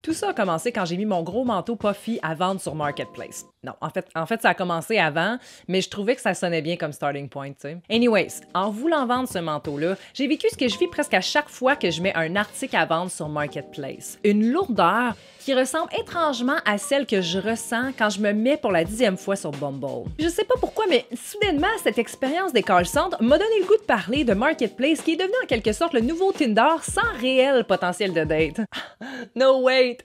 Tout ça a commencé quand j'ai mis mon gros manteau puffy à vendre sur Marketplace. Non, en fait, ça a commencé avant, mais je trouvais que ça sonnait bien comme starting point, tu sais. Anyways, en voulant vendre ce manteau-là, j'ai vécu ce que je vis presque à chaque fois que je mets un article à vendre sur Marketplace. Une lourdeur qui ressemble étrangement à celle que je ressens quand je me mets pour la 10e fois sur Bumble. Je sais pas pourquoi, mais soudainement, cette expérience décalçante m'a donné le goût de parler de Marketplace qui est devenu en quelque sorte le nouveau Tinder sans réel potentiel de date. No wait!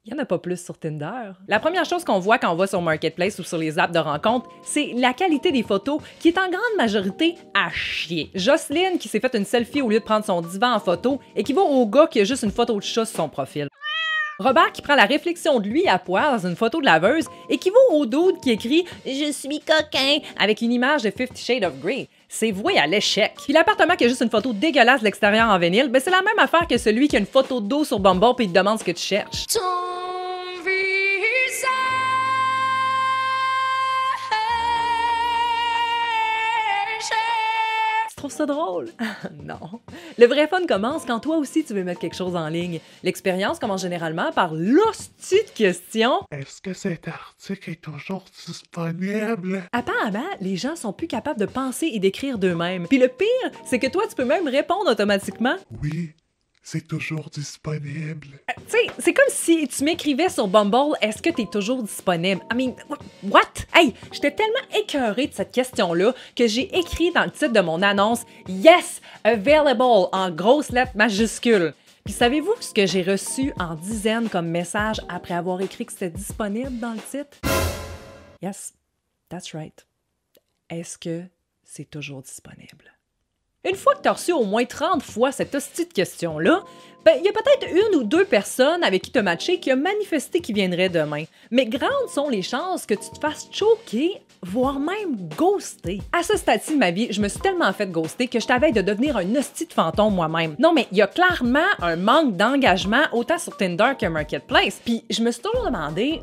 Il n'y en a pas plus sur Tinder. La première chose qu'on voit quand on va sur Marketplace ou sur les apps de rencontre, c'est la qualité des photos qui est en grande majorité à chier. Jocelyne qui s'est fait une selfie au lieu de prendre son divan en photo et qui va au gars qui a juste une photo de chat sur son profil. Robert qui prend la réflexion de lui à poil dans une photo de laveuse et qui va au dude qui écrit « Je suis coquin » avec une image de 50 Shades of Grey. C'est voué à l'échec. Puis l'appartement qui a juste une photo dégueulasse de l'extérieur en vinyle, ben c'est la même affaire que celui qui a une photo d'eau sur Bumble puis il te demande ce que tu cherches. Tu trouves ça drôle? Non. Le vrai fun commence quand toi aussi tu veux mettre quelque chose en ligne. L'expérience commence généralement par l'hostie de question. Est-ce que cet article est toujours disponible? Apparemment, les gens sont plus capables de penser et d'écrire d'eux-mêmes. Puis le pire, c'est que toi, tu peux même répondre automatiquement. Oui, c'est toujours disponible. Tu sais, c'est comme si tu m'écrivais sur Bumble, est-ce que t'es toujours disponible? I mean, what? Hey, j'étais tellement écœurée de cette question-là que j'ai écrit dans le titre de mon annonce « Yes, available » en grosses lettres majuscules. Puis savez-vous ce que j'ai reçu en dizaines comme message après avoir écrit que c'était disponible dans le titre? Yes, that's right. Est-ce que c'est toujours disponible? Une fois que tu as reçu au moins 30 fois cette hostie de question-là, ben, il y a peut-être une ou deux personnes avec qui tu as matché qui ont manifesté qu'ils viendraient demain. Mais grandes sont les chances que tu te fasses choquer, voire même ghoster. À ce stade-ci de ma vie, je me suis tellement fait ghoster que je t'avais de devenir un hostie de fantôme moi-même. Non, mais il y a clairement un manque d'engagement autant sur Tinder que Marketplace. Puis je me suis toujours demandé...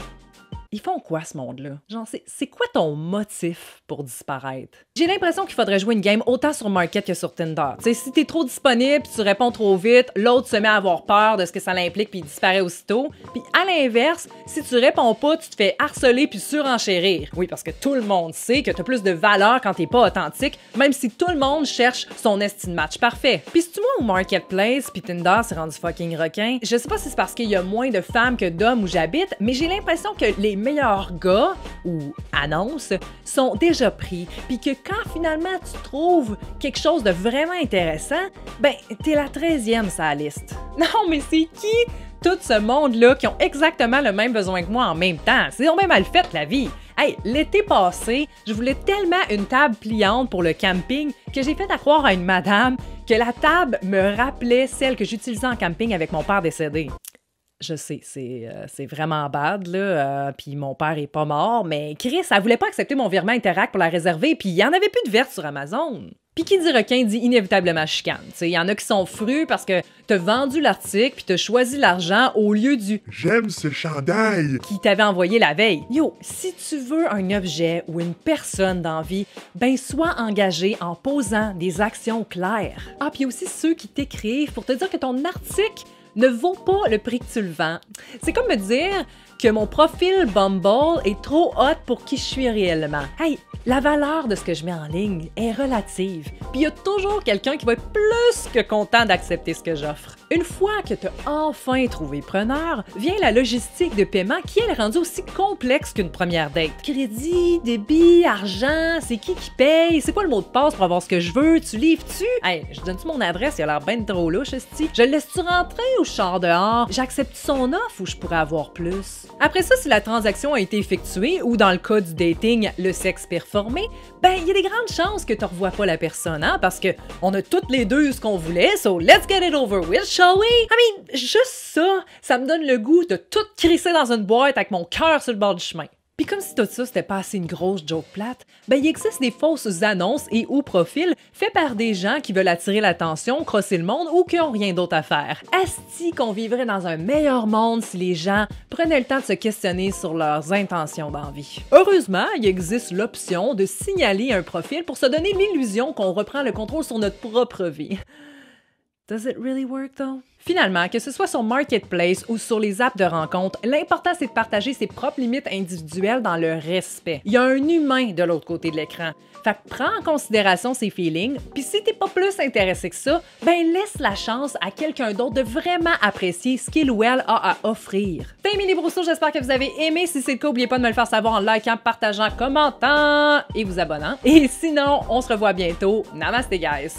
Ils font quoi, ce monde-là? Genre, c'est quoi ton motif pour disparaître? J'ai l'impression qu'il faudrait jouer une game autant sur Market que sur Tinder. Tu sais, si t'es trop disponible puis tu réponds trop vite, l'autre se met à avoir peur de ce que ça l'implique puis il disparaît aussitôt. Puis à l'inverse, si tu réponds pas, tu te fais harceler puis surenchérir. Oui, parce que tout le monde sait que t'as plus de valeur quand t'es pas authentique, même si tout le monde cherche son estime match parfait. Puis si tu vois au Marketplace puis Tinder c'est rendu fucking requin, je sais pas si c'est parce qu'il y a moins de femmes que d'hommes où j'habite, mais j'ai l'impression que les meilleurs gars ou annonces sont déjà pris, puis que quand finalement tu trouves quelque chose de vraiment intéressant, ben t'es la 13e sur la liste. Non, mais c'est qui tout ce monde-là qui ont exactement le même besoin que moi en même temps? C'est donc bien mal fait la vie. Hey, l'été passé, je voulais tellement une table pliante pour le camping que j'ai fait à croire à une madame que la table me rappelait celle que j'utilisais en camping avec mon père décédé. Je sais, c'est vraiment bad, là, puis mon père est pas mort, mais Chris, elle voulait pas accepter mon virement Interact pour la réserver, puis il y en avait plus de verte sur Amazon. Puis qui dit requin dit inévitablement chicane. Il y en a qui sont frus parce que t'as vendu l'article puis t'as choisi l'argent au lieu du « J'aime ce chandail » qui t'avait envoyé la veille. Yo, si tu veux un objet ou une personne dans la vie, ben sois engagé en posant des actions claires. Ah, puis aussi ceux qui t'écrivent pour te dire que ton article ne vaut pas le prix que tu le vends. C'est comme me dire que mon profil Bumble est trop hot pour qui je suis réellement. Hey, la valeur de ce que je mets en ligne est relative. Puis il y a toujours quelqu'un qui va être plus que content d'accepter ce que j'offre. Une fois que tu as enfin trouvé preneur, vient la logistique de paiement qui est rendue aussi complexe qu'une première date. Crédit, débit, argent, c'est qui paye? C'est quoi le mot de passe pour avoir ce que je veux? Tu livres-tu? Hey, je donne-tu mon adresse? Il a l'air ben trop louche, esti. Je le laisse-tu rentrer ou je sors dehors? J'accepte son offre ou je pourrais avoir plus? Après ça, si la transaction a été effectuée ou dans le cas du dating, le sexe performé, ben il y a des grandes chances que tu revois pas la personne, hein, parce que on a toutes les deux ce qu'on voulait, so let's get it over with, shall we? I mean, juste ça me donne le goût de tout crisser dans une boîte avec mon cœur sur le bord du chemin. Puis comme si tout ça, c'était pas assez une grosse joke plate, ben il existe des fausses annonces et ou profils faits par des gens qui veulent attirer l'attention, crosser le monde ou qui ont rien d'autre à faire. Asti qu'on vivrait dans un meilleur monde si les gens prenaient le temps de se questionner sur leurs intentions d'envie. Heureusement, il existe l'option de signaler un profil pour se donner l'illusion qu'on reprend le contrôle sur notre propre vie. Does it really work though? Finalement, que ce soit sur Marketplace ou sur les apps de rencontre, l'important c'est de partager ses propres limites individuelles dans le respect. Il y a un humain de l'autre côté de l'écran. Fait que prends en considération ses feelings, puis si t'es pas plus intéressé que ça, ben laisse la chance à quelqu'un d'autre de vraiment apprécier ce qu'il ou elle a à offrir. T'as aimé les brousseaux, j'espère que vous avez aimé. Si c'est le cas, n'oubliez pas de me le faire savoir en likant, partageant, commentant et vous abonnant. Et sinon, on se revoit bientôt. Namaste guys!